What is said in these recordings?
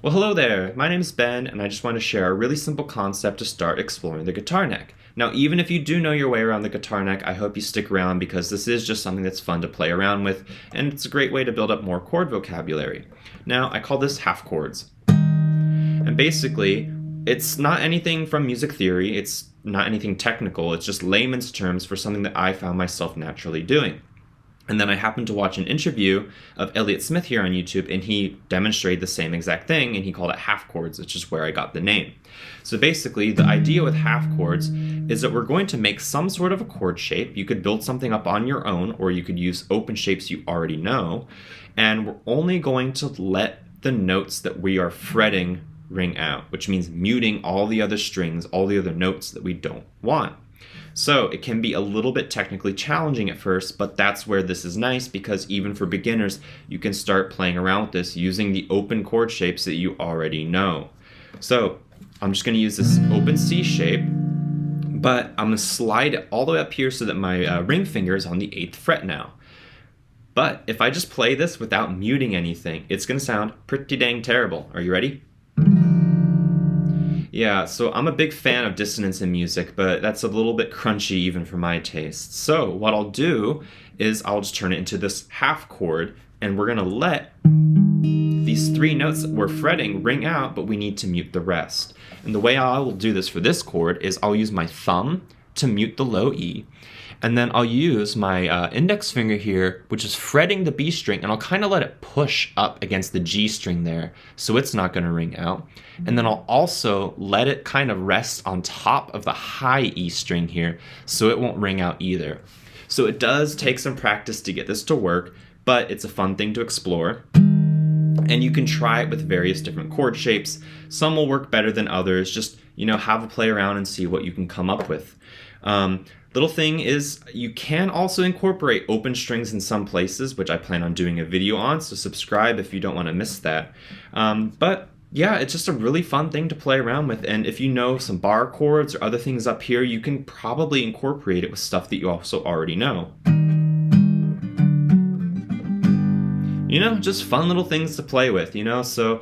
Well, hello there. My name's Ben, and I just want to share a really simple concept to start exploring the guitar neck. Now, even if you do know your way around the guitar neck, I hope you stick around because this is just something that's fun to play around with, and it's a great way to build up more chord vocabulary. Now, I call this half chords. And basically, it's not anything from music theory, it's not anything technical, it's just layman's terms for something that I found myself naturally doing. And then I happened to watch an interview of Elliott Smith here on YouTube, and he demonstrated the same exact thing, and he called it half chords, which is where I got the name. So basically, the idea with half chords is that we're going to make some sort of a chord shape. You could build something up on your own, or you could use open shapes you already know, and we're only going to let the notes that we are fretting ring out, which means muting all the other strings, all the other notes that we don't want. So it can be a little bit technically challenging at first, but that's where this is nice because even for beginners, you can start playing around with this using the open chord shapes that you already know. So I'm just going to use this open C shape, but I'm going to slide it all the way up here so that my ring finger is on the 8th fret now. But if I just play this without muting anything, it's going to sound pretty dang terrible. Are you ready? Yeah, so I'm a big fan of dissonance in music, but that's a little bit crunchy even for my taste. So what I'll do is I'll just turn it into this half chord, and we're going to let these 3 notes that we're fretting ring out, but we need to mute the rest. And the way I will do this for this chord is I'll use my thumb to mute the low E, and then I'll use my index finger here, which is fretting the B string, and I'll kind of let it push up against the G string there, so it's not going to ring out. And then I'll also let it kind of rest on top of the high E string here, so it won't ring out either. So it does take some practice to get this to work, but it's a fun thing to explore. And you can try it with various different chord shapes. Some will work better than others. Just, have a play around and see what you can come up with. Little thing is you can also incorporate open strings in some places, which I plan on doing a video on, so subscribe if you don't want to miss that. But yeah, it's just a really fun thing to play around with, and if you know some bar chords or other things up here, you can probably incorporate it with stuff that you also already know. Just fun little things to play with, so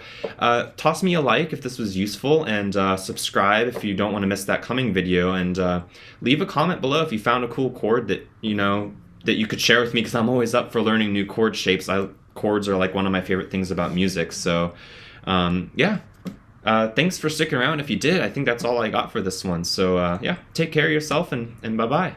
toss me a like if this was useful, and subscribe if you don't want to miss that coming video, and leave a comment below if you found a cool chord that you could share with me, because I'm always up for learning new chord shapes. Chords are like one of my favorite things about music, so yeah. Thanks for sticking around. If you did, I think that's all I got for this one, so yeah, take care of yourself, and bye-bye.